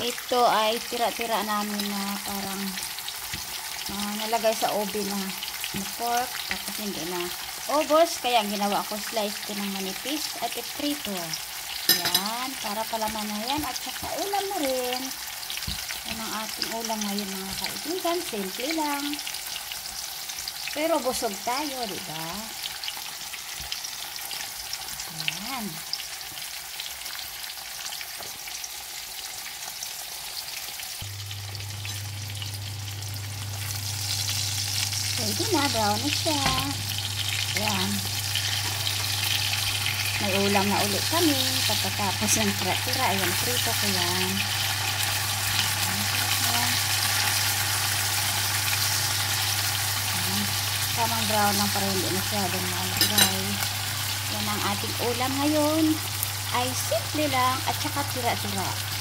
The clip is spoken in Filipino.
Ito ay tira-tira namin na parang nalagay sa oven na pork. Tapos hindi na ubos. Kaya ginawa ko, slice ko ng manipis at iprito. Yan. Para palaman na yan. At saka ulam na rin. Yan ang ating ulam ngayon mga kaibigan. Simple lang. Pero busog tayo, diba? Yan. Pwede na, brown na siya. Ayan. May ulam na ulit kami. Pagkatapos ng tira-tira, ayan, prito ko yan. Tamang brown lang para hindi masyadong malagay. Yan ang ating ulam ngayon. Ay simple lang at saka tira-tira.